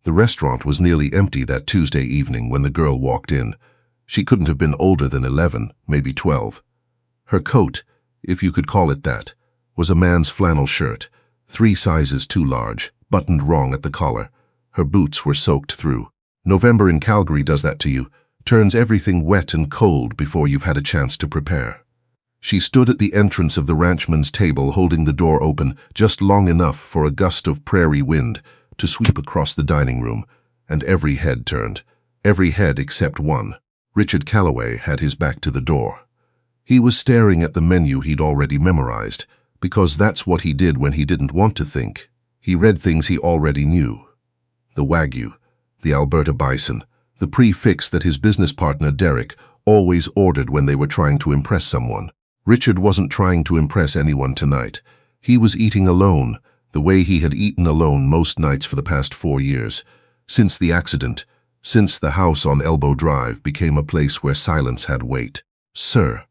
The restaurant was nearly empty that Tuesday evening when the girl walked in. She couldn't have been older than 11, maybe 12. Her coat, if you could call it that, was a man's flannel shirt, 3 sizes too large, buttoned wrong at the collar. Her boots were soaked through. November in Calgary does that to you, turns everything wet and cold before you've had a chance to prepare. She stood at the entrance of the ranchman's table holding the door open just long enough for a gust of prairie wind to sweep across the dining room, and every head turned. Every head except one. Richard Calloway had his back to the door. He was staring at the menu he'd already memorized, because that's what he did when he didn't want to think. He read things he already knew. The Wagyu, the Alberta bison, the prefix that his business partner Derek always ordered when they were trying to impress someone. Richard wasn't trying to impress anyone tonight. He was eating alone, the way he had eaten alone most nights for the past 4 years. Since the accident, since the house on Elbow Drive became a place where silence had weight. Sir.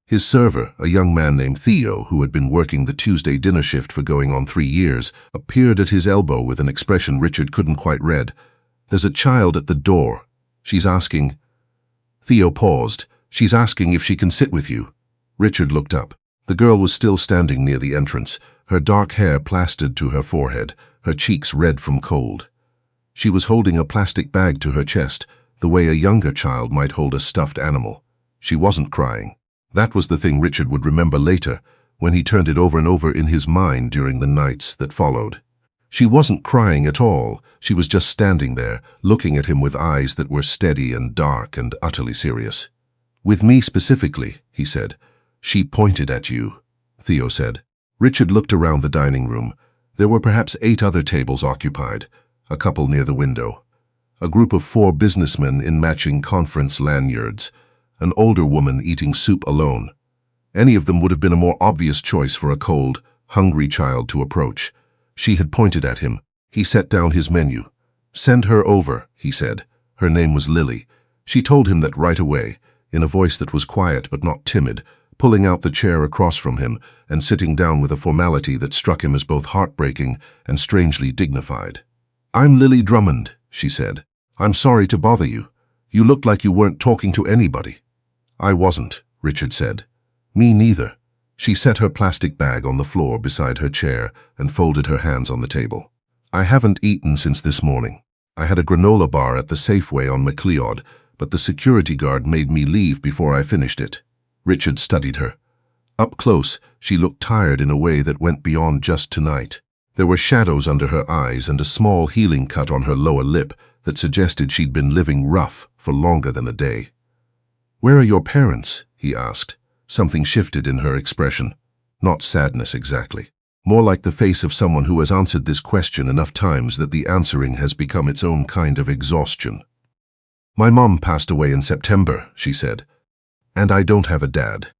His server, a young man named Theo, who had been working the Tuesday dinner shift for going on 3 years, appeared at his elbow with an expression Richard couldn't quite read. There's a child at the door. She's asking. Theo paused. She's asking if she can sit with you. Richard looked up. The girl was still standing near the entrance, her dark hair plastered to her forehead, her cheeks red from cold. She was holding a plastic bag to her chest, the way a younger child might hold a stuffed animal. She wasn't crying. That was the thing Richard would remember later, when he turned it over and over in his mind during the nights that followed. She wasn't crying at all. She was just standing there, looking at him with eyes that were steady and dark and utterly serious. With me specifically, he said. She pointed at you, Theo said. Richard looked around the dining room. There were perhaps 8 other tables occupied, a couple near the window. A group of 4 businessmen in matching conference lanyards, an older woman eating soup alone. Any of them would have been a more obvious choice for a cold, hungry child to approach. She had pointed at him. He set down his menu. Send her over, he said. Her name was Lily. She told him that right away, in a voice that was quiet but not timid, pulling out the chair across from him and sitting down with a formality that struck him as both heartbreaking and strangely dignified. I'm Lily Drummond, she said. I'm sorry to bother you. You looked like you weren't talking to anybody. I wasn't, Richard said. Me neither. She set her plastic bag on the floor beside her chair and folded her hands on the table. I haven't eaten since this morning. I had a granola bar at the Safeway on McLeod, but the security guard made me leave before I finished it. Richard studied her. Up close, she looked tired in a way that went beyond just tonight. There were shadows under her eyes and a small healing cut on her lower lip that suggested she'd been living rough for longer than a day. Where are your parents? He asked. Something shifted in her expression. Not sadness exactly. More like the face of someone who has answered this question enough times that the answering has become its own kind of exhaustion. My mom passed away in September, she said. And I don't have a dad.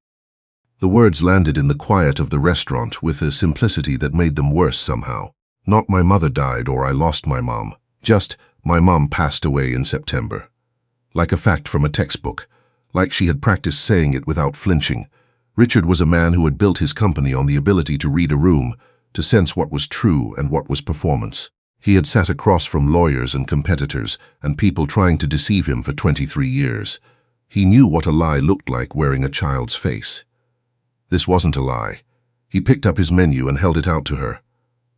The words landed in the quiet of the restaurant with a simplicity that made them worse somehow. Not my mother died or I lost my mom. Just, my mom passed away in September. Like a fact from a textbook. Like she had practiced saying it without flinching. Richard was a man who had built his company on the ability to read a room, to sense what was true and what was performance. He had sat across from lawyers and competitors and people trying to deceive him for 23 years. He knew what a lie looked like wearing a child's face. This wasn't a lie. He picked up his menu and held it out to her.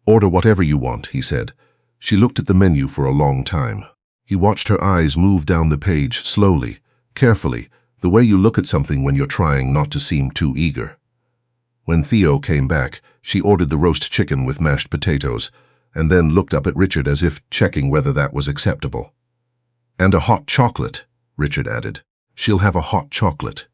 Order whatever you want, he said. She looked at the menu for a long time. He watched her eyes move down the page slowly, carefully, the way you look at something when you're trying not to seem too eager. When Theo came back, she ordered the roast chicken with mashed potatoes, and then looked up at Richard as if checking whether that was acceptable. And a hot chocolate, Richard added. She'll have a hot chocolate.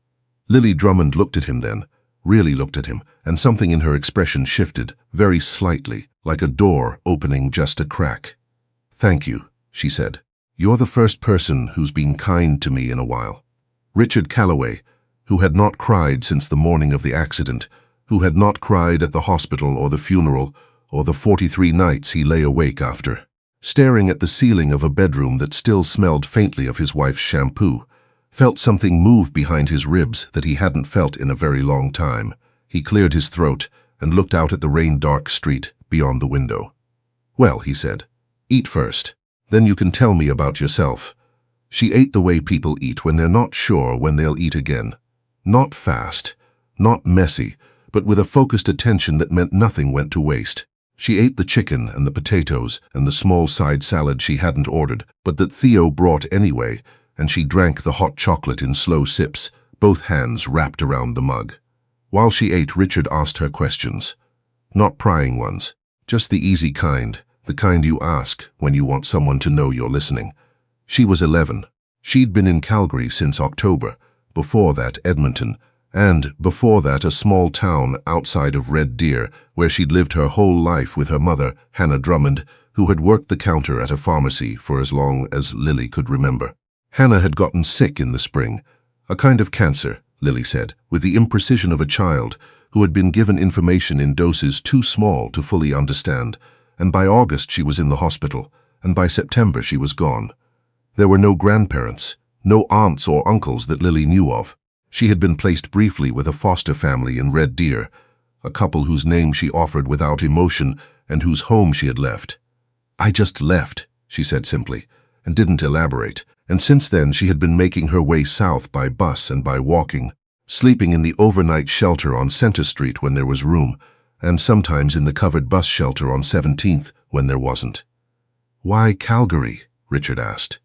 Lily Drummond looked at him then, really looked at him, and something in her expression shifted, very slightly, like a door opening just a crack. Thank you, she said. You're the first person who's been kind to me in a while. Richard Calloway, who had not cried since the morning of the accident, who had not cried at the hospital or the funeral, or the 43 nights he lay awake after, staring at the ceiling of a bedroom that still smelled faintly of his wife's shampoo, felt something move behind his ribs that he hadn't felt in a very long time. He cleared his throat and looked out at the rain-dark street beyond the window. Well, he said, eat first. Then you can tell me about yourself." She ate the way people eat when they're not sure when they'll eat again. Not fast, not messy, but with a focused attention that meant nothing went to waste. She ate the chicken and the potatoes and the small side salad she hadn't ordered, but that Theo brought anyway, and she drank the hot chocolate in slow sips, both hands wrapped around the mug. While she ate, Richard asked her questions. Not prying ones, just the easy kind, the kind you ask when you want someone to know you're listening. She was 11. She'd been in Calgary since October, before that Edmonton, and before that a small town outside of Red Deer where she'd lived her whole life with her mother, Hannah Drummond, who had worked the counter at a pharmacy for as long as Lily could remember. Hannah had gotten sick in the spring, a kind of cancer, Lily said, with the imprecision of a child who had been given information in doses too small to fully understand, and by August she was in the hospital, and by September she was gone. There were no grandparents, no aunts or uncles that Lily knew of. She had been placed briefly with a foster family in Red Deer, a couple whose name she offered without emotion and whose home she had left. "I just left," she said simply, and didn't elaborate, and since then she had been making her way south by bus and by walking, sleeping in the overnight shelter on Center Street when there was room, and sometimes in the covered bus shelter on 17th when there wasn't. "Why Calgary?" Richard asked.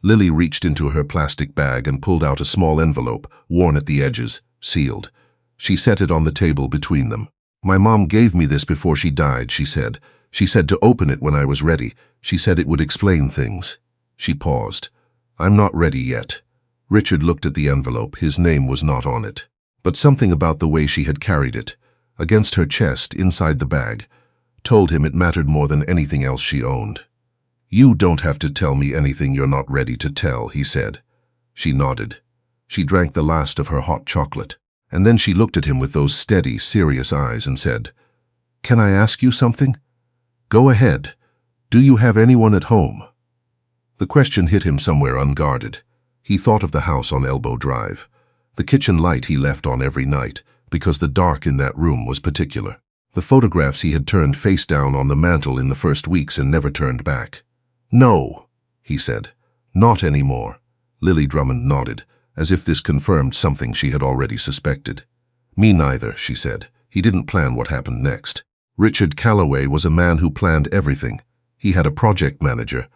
Lily reached into her plastic bag and pulled out a small envelope, worn at the edges, sealed. She set it on the table between them. "My mom gave me this before she died," she said. "She said to open it when I was ready. She said it would explain things." She paused. "I'm not ready yet." Richard looked at the envelope. His name was not on it. But something about the way she had carried it, against her chest, inside the bag, told him it mattered more than anything else she owned. "You don't have to tell me anything you're not ready to tell," he said. She nodded. She drank the last of her hot chocolate, and then she looked at him with those steady, serious eyes and said, "Can I ask you something?" "Go ahead. Do you have anyone at home?" The question hit him somewhere unguarded. He thought of the house on Elbow Drive, the kitchen light he left on every night, because the dark in that room was particular. The photographs he had turned face down on the mantel in the first weeks and never turned back. "No," he said. "Not anymore." Lily Drummond nodded, as if this confirmed something she had already suspected. "Me neither," she said. He didn't plan what happened next. Richard Calloway was a man who planned everything. He had a project manager,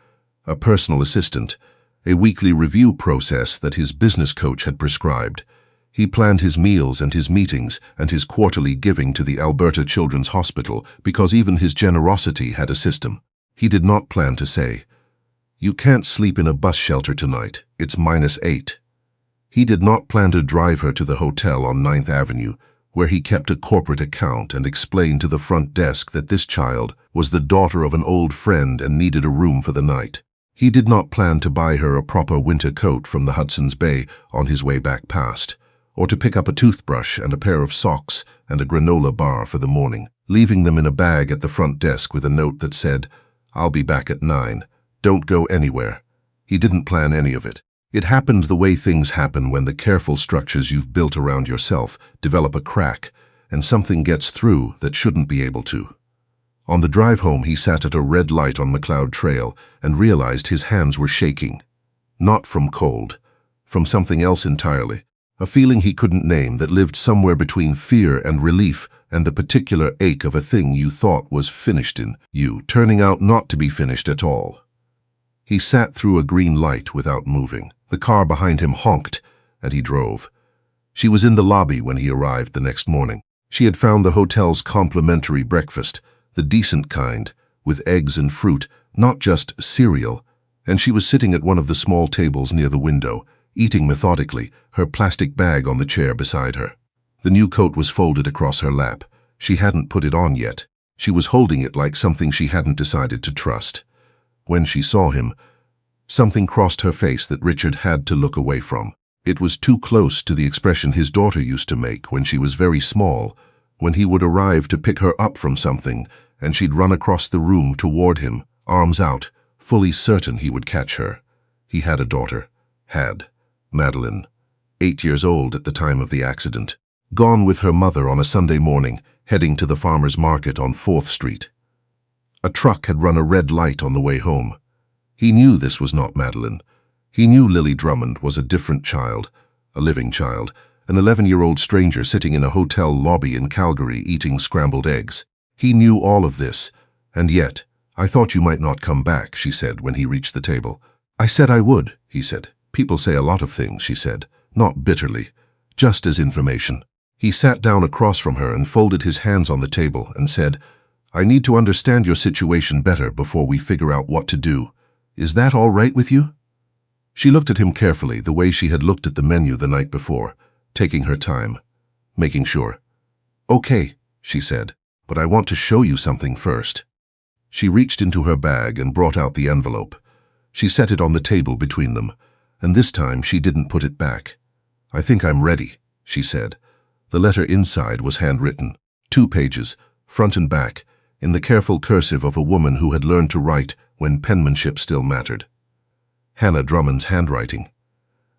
a personal assistant, a weekly review process that his business coach had prescribed. He planned his meals and his meetings and his quarterly giving to the Alberta Children's Hospital because even his generosity had a system. He did not plan to say, "You can't sleep in a bus shelter tonight, it's -8. He did not plan to drive her to the hotel on 9th Avenue, where he kept a corporate account and explained to the front desk that this child was the daughter of an old friend and needed a room for the night. He did not plan to buy her a proper winter coat from the Hudson's Bay on his way back past, or to pick up a toothbrush and a pair of socks and a granola bar for the morning, leaving them in a bag at the front desk with a note that said, "I'll be back at 9. Don't go anywhere." He didn't plan any of it. It happened the way things happen when the careful structures you've built around yourself develop a crack, and something gets through that shouldn't be able to. On the drive home, he sat at a red light on McLeod Trail and realized his hands were shaking. Not from cold, from something else entirely. A feeling he couldn't name that lived somewhere between fear and relief and the particular ache of a thing you thought was finished in you, turning out not to be finished at all. He sat through a green light without moving. The car behind him honked, and he drove. She was in the lobby when he arrived the next morning. She had found the hotel's complimentary breakfast, the decent kind, with eggs and fruit, not just cereal, and she was sitting at one of the small tables near the window, eating methodically, her plastic bag on the chair beside her. The new coat was folded across her lap. She hadn't put it on yet. She was holding it like something she hadn't decided to trust. When she saw him, something crossed her face that Richard had to look away from. It was too close to the expression his daughter used to make when she was very small, when he would arrive to pick her up from something, and she'd run across the room toward him, arms out, fully certain he would catch her. He had a daughter. Had. Madeline, 8 years old at the time of the accident, gone with her mother on a Sunday morning, heading to the farmer's market on 4th Street. A truck had run a red light on the way home. He knew this was not Madeline. He knew Lily Drummond was a different child, a living child, an 11-year-old stranger sitting in a hotel lobby in Calgary eating scrambled eggs. He knew all of this, and yet, "I thought you might not come back," she said when he reached the table. "I said I would," he said. "People say a lot of things," she said, not bitterly, just as information. He sat down across from her and folded his hands on the table and said, "I need to understand your situation better before we figure out what to do. Is that all right with you?" She looked at him carefully, the way she had looked at the menu the night before, taking her time, making sure. "Okay," she said, "but I want to show you something first." She reached into her bag and brought out the envelope. She set it on the table between them, and this time she didn't put it back. "I think I'm ready," she said. The letter inside was handwritten, 2 pages, front and back, in the careful cursive of a woman who had learned to write when penmanship still mattered. Hannah Drummond's handwriting.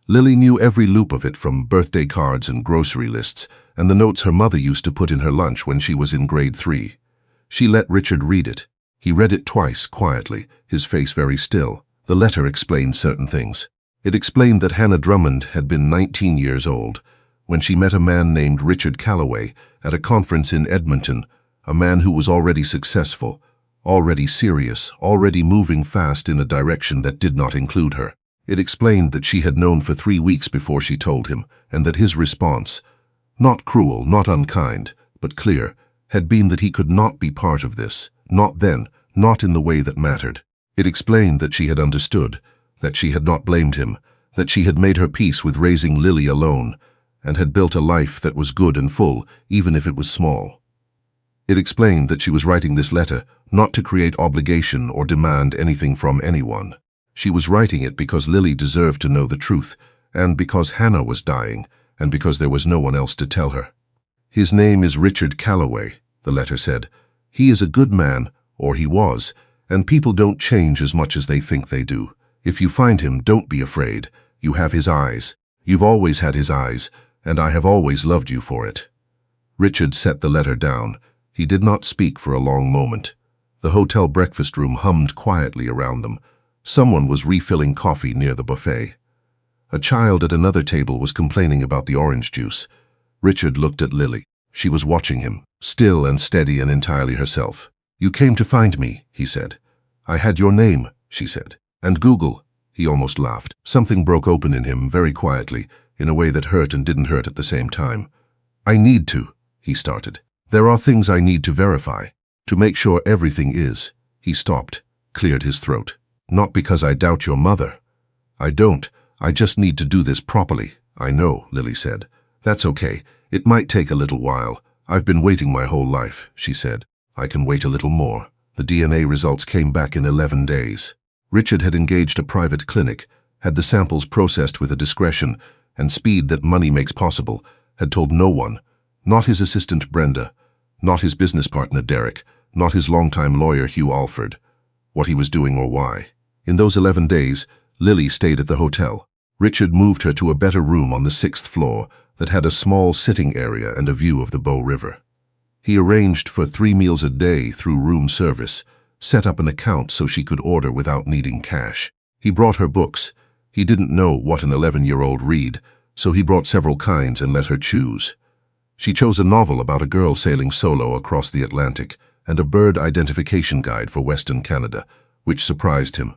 Lily knew every loop of it, from birthday cards and grocery lists, and the notes her mother used to put in her lunch when she was in grade 3. She let Richard read it. He read it twice, quietly, his face very still. The letter explained certain things. It explained that Hannah Drummond had been 19 years old when she met a man named Richard Calloway at a conference in Edmonton, a man who was already successful, already serious, already moving fast in a direction that did not include her. It explained that she had known for 3 weeks before she told him, and that his response, not cruel, not unkind, but clear, had been that he could not be part of this, not then, not in the way that mattered. It explained that she had understood, that she had not blamed him, that she had made her peace with raising Lily alone, and had built a life that was good and full, even if it was small. It explained that she was writing this letter not to create obligation or demand anything from anyone. She was writing it because Lily deserved to know the truth, and because Hannah was dying, and because there was no one else to tell her. "His name is Richard Calloway," the letter said. "He is a good man, or he was, and people don't change as much as they think they do. If you find him, don't be afraid. You have his eyes. You've always had his eyes, and I have always loved you for it." Richard set the letter down. He did not speak for a long moment. The hotel breakfast room hummed quietly around them. Someone was refilling coffee near the buffet. A child at another table was complaining about the orange juice. Richard looked at Lily. She was watching him, still and steady and entirely herself. "You came to find me," he said. "I had your name," she said. "And Google." He almost laughed. Something broke open in him very quietly, in a way that hurt and didn't hurt at the same time. "I need to," he started. "There are things I need to verify, to make sure everything is." He stopped, cleared his throat. "Not because I doubt your mother. I don't. I just need to do this properly." "I know," Lily said. "That's okay. It might take a little while. I've been waiting my whole life," she said. "I can wait a little more." The DNA results came back in 11 days. Richard had engaged a private clinic, had the samples processed with a discretion and speed that money makes possible, had told no one, not his assistant Brenda, not his business partner Derek, not his longtime lawyer Hugh Alford, what he was doing or why. In those 11 days, Lily stayed at the hotel. Richard moved her to a better room on the 6th floor that had a small sitting area and a view of the Bow River. He arranged for 3 meals a day through room service, set up an account so she could order without needing cash. He brought her books. He didn't know what an 11-year-old read, so he brought several kinds and let her choose. She chose a novel about a girl sailing solo across the Atlantic and a bird identification guide for Western Canada, which surprised him.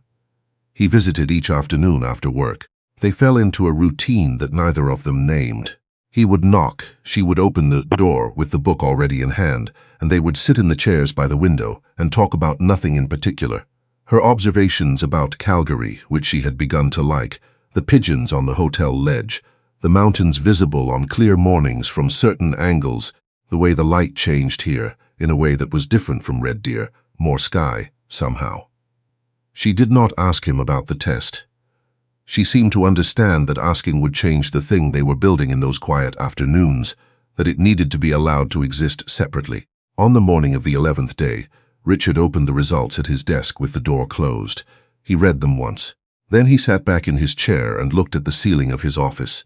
He visited each afternoon after work. They fell into a routine that neither of them named. He would knock, she would open the door with the book already in hand, and they would sit in the chairs by the window and talk about nothing in particular. Her observations about Calgary, which she had begun to like, the pigeons on the hotel ledge, the mountains visible on clear mornings from certain angles, the way the light changed here, in a way that was different from Red Deer, more sky, somehow. She did not ask him about the test. She seemed to understand that asking would change the thing they were building in those quiet afternoons, that it needed to be allowed to exist separately. On the morning of the 11th day, Richard opened the results at his desk with the door closed. He read them once. Then he sat back in his chair and looked at the ceiling of his office,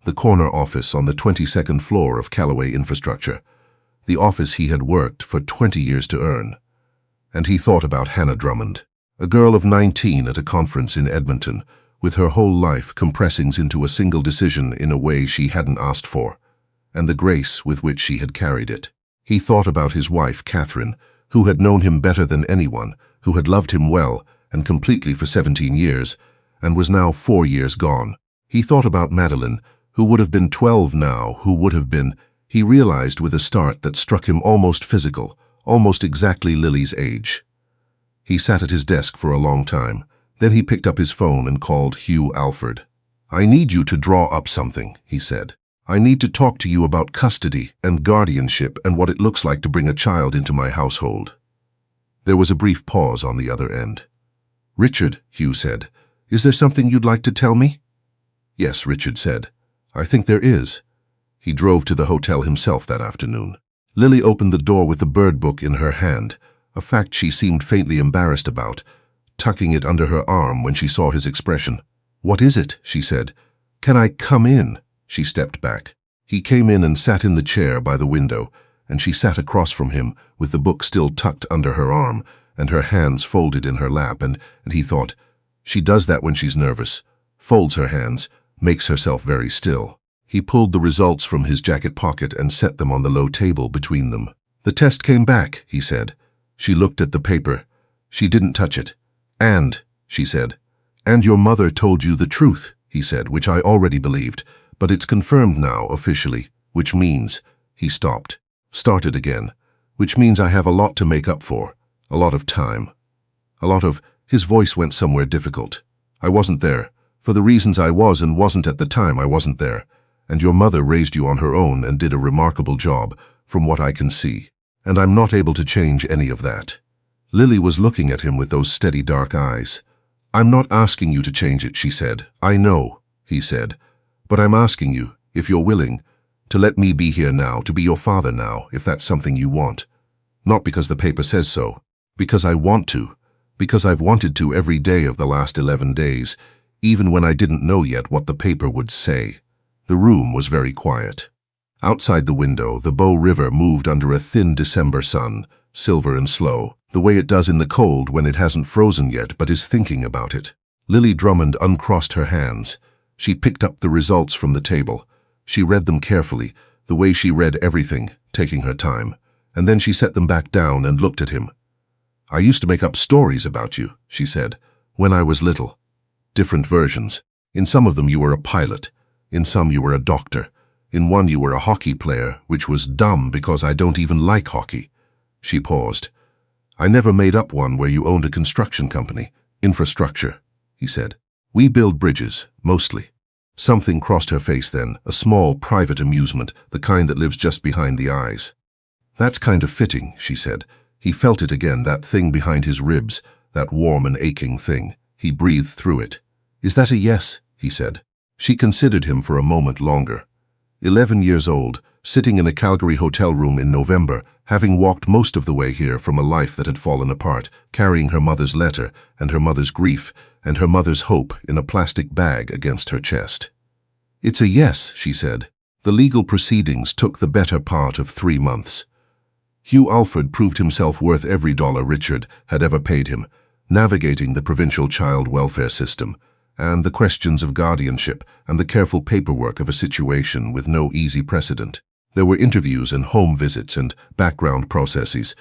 the corner office on the 22nd floor of Calloway Infrastructure, the office he had worked for 20 years to earn. And he thought about Hannah Drummond. A girl of 19 at a conference in Edmonton, with her whole life compressing into a single decision in a way she hadn't asked for, and the grace with which she had carried it. He thought about his wife, Catherine, who had known him better than anyone, who had loved him well and completely for 17 years, and was now 4 years gone. He thought about Madeline, who would have been 12 now, he realized with a start that struck him almost physical, almost exactly Lily's age. He sat at his desk for a long time. Then he picked up his phone and called Hugh Alford. "I need you to draw up something," he said. "I need to talk to you about custody and guardianship and what it looks like to bring a child into my household." There was a brief pause on the other end. "Richard," Hugh said, "is there something you'd like to tell me?" "Yes," Richard said. "I think there is." He drove to the hotel himself that afternoon. Lily opened the door with the bird book in her hand, a fact she seemed faintly embarrassed about, tucking it under her arm when she saw his expression. "What is it?" she said. "Can I come in?" She stepped back. He came in and sat in the chair by the window, and she sat across from him with the book still tucked under her arm and her hands folded in her lap, and he thought, she does that when she's nervous, folds her hands, makes herself very still. He pulled the results from his jacket pocket and set them on the low table between them. "The test came back," he said. She looked at the paper. She didn't touch it. "And," she said. "And your mother told you the truth," he said, "which I already believed, but it's confirmed now officially, which means," he stopped, started again, "which means I have a lot to make up for, a lot of time. A lot of," his voice went somewhere difficult. "I wasn't there. For the reasons I was and wasn't at the time, I wasn't there. And your mother raised you on her own and did a remarkable job, from what I can see. And I'm not able to change any of that." Lily was looking at him with those steady dark eyes. "I'm not asking you to change it," she said. "I know," he said. "But I'm asking you, if you're willing, to let me be here now, to be your father now, if that's something you want. Not because the paper says so, because I want to, because I've wanted to every day of the last 11 days, even when I didn't know yet what the paper would say." The room was very quiet. Outside the window, the Bow River moved under a thin December sun, silver and slow, the way it does in the cold when it hasn't frozen yet but is thinking about it. Lily Drummond uncrossed her hands. She picked up the results from the table. She read them carefully, the way she read everything, taking her time, and then she set them back down and looked at him. "I used to make up stories about you," she said, "when I was little. Different versions. In some of them you were a pilot. In some you were a doctor. In one you were a hockey player, which was dumb because I don't even like hockey." She paused. "I never made up one where you owned a construction company. Infrastructure," he said. "We build bridges, mostly." Something crossed her face then, a small private amusement, the kind that lives just behind the eyes. "That's kind of fitting," she said. He felt it again, that thing behind his ribs, that warm and aching thing. He breathed through it. "Is that a yes?" he said. She considered him for a moment longer. 11 years old, sitting in a Calgary hotel room in November, having walked most of the way here from a life that had fallen apart, carrying her mother's letter and her mother's grief and her mother's hope in a plastic bag against her chest. "It's a yes," she said. The legal proceedings took the better part of 3 months. Hugh Alford proved himself worth every dollar Richard had ever paid him, navigating the provincial child welfare system, and the questions of guardianship and the careful paperwork of a situation with no easy precedent. There were interviews and home visits and background processes,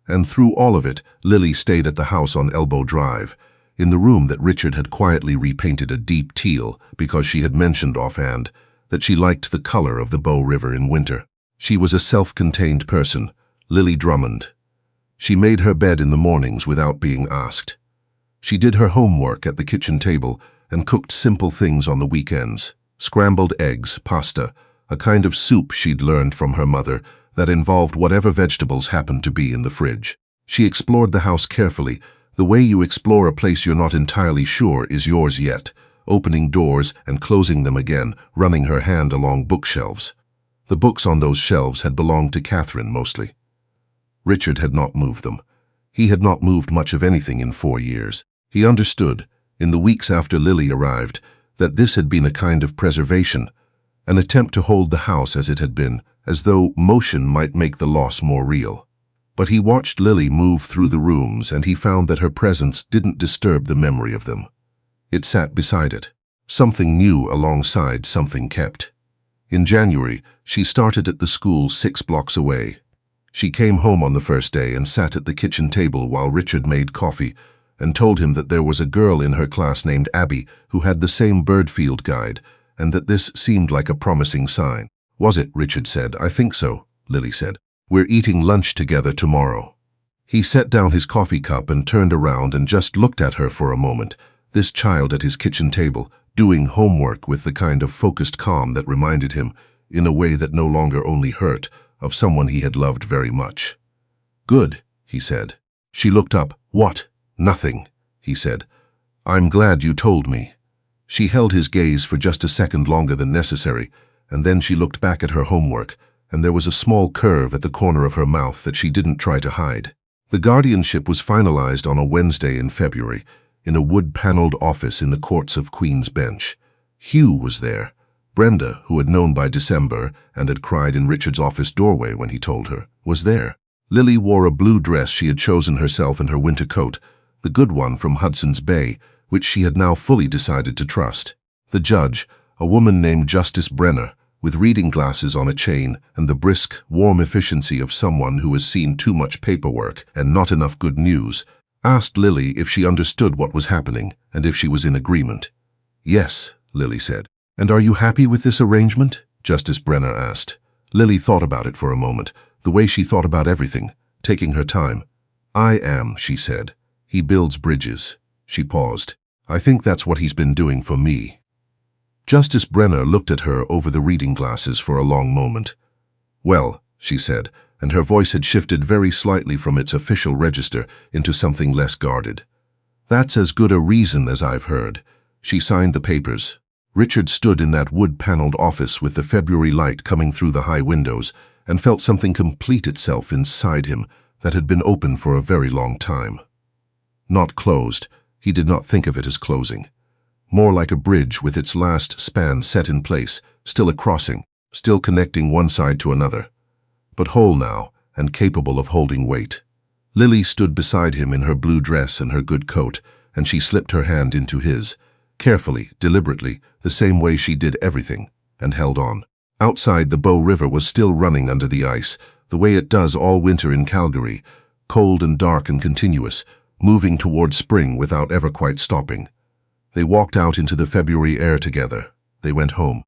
and through all of it, Lily stayed at the house on Elbow Drive, in the room that Richard had quietly repainted a deep teal because she had mentioned offhand that she liked the color of the Bow River in winter. She was a self-contained person, Lily Drummond. She made her bed in the mornings without being asked. She did her homework at the kitchen table and cooked simple things on the weekends, scrambled eggs, pasta, a kind of soup she'd learned from her mother that involved whatever vegetables happened to be in the fridge. She explored the house carefully, the way you explore a place you're not entirely sure is yours yet, opening doors and closing them again, running her hand along bookshelves. The books on those shelves had belonged to Catherine mostly. Richard had not moved them. He had not moved much of anything in 4 years. He understood, in the weeks after Lily arrived, that this had been a kind of preservation, an attempt to hold the house as it had been, as though motion might make the loss more real. But he watched Lily move through the rooms, and he found that her presence didn't disturb the memory of them. It sat beside it, something new alongside something kept. In January, she started at the school 6 blocks away. She came home on the first day and sat at the kitchen table while Richard made coffee and told him that there was a girl in her class named Abby who had the same Birdfield guide, and that this seemed like a promising sign. "Was it?" Richard said. "I think so," Lily said. "We're eating lunch together tomorrow." He set down his coffee cup and turned around and just looked at her for a moment, this child at his kitchen table, doing homework with the kind of focused calm that reminded him, in a way that no longer only hurt, of someone he had loved very much. "Good," he said. She looked up. "What?" "Nothing," he said. "I'm glad you told me." She held his gaze for just a second longer than necessary, and then she looked back at her homework, and there was a small curve at the corner of her mouth that she didn't try to hide. The guardianship was finalized on a Wednesday in February, in a wood-paneled office in the courts of Queen's Bench. Hugh was there. Brenda, who had known by December and had cried in Richard's office doorway when he told her, was there. Lily wore a blue dress she had chosen herself and her winter coat, the good one from Hudson's Bay, which she had now fully decided to trust. The judge, a woman named Justice Brenner, with reading glasses on a chain and the brisk, warm efficiency of someone who has seen too much paperwork and not enough good news, asked Lily if she understood what was happening and if she was in agreement. "Yes," Lily said. "And are you happy with this arrangement?" Justice Brenner asked. Lily thought about it for a moment, the way she thought about everything, taking her time. "I am," she said. "He builds bridges." She paused. "I think that's what he's been doing for me." Justice Brenner looked at her over the reading glasses for a long moment. "Well," she said, and her voice had shifted very slightly from its official register into something less guarded. "That's as good a reason as I've heard." She signed the papers. Richard stood in that wood-paneled office with the February light coming through the high windows and felt something complete itself inside him that had been open for a very long time. Not closed. He did not think of it as closing. More like a bridge with its last span set in place, still a crossing, still connecting one side to another. But whole now, and capable of holding weight. Lily stood beside him in her blue dress and her good coat, and she slipped her hand into his, carefully, deliberately, the same way she did everything, and held on. Outside, the Bow River was still running under the ice, the way it does all winter in Calgary, cold and dark and continuous, moving toward spring without ever quite stopping. They walked out into the February air together. They went home.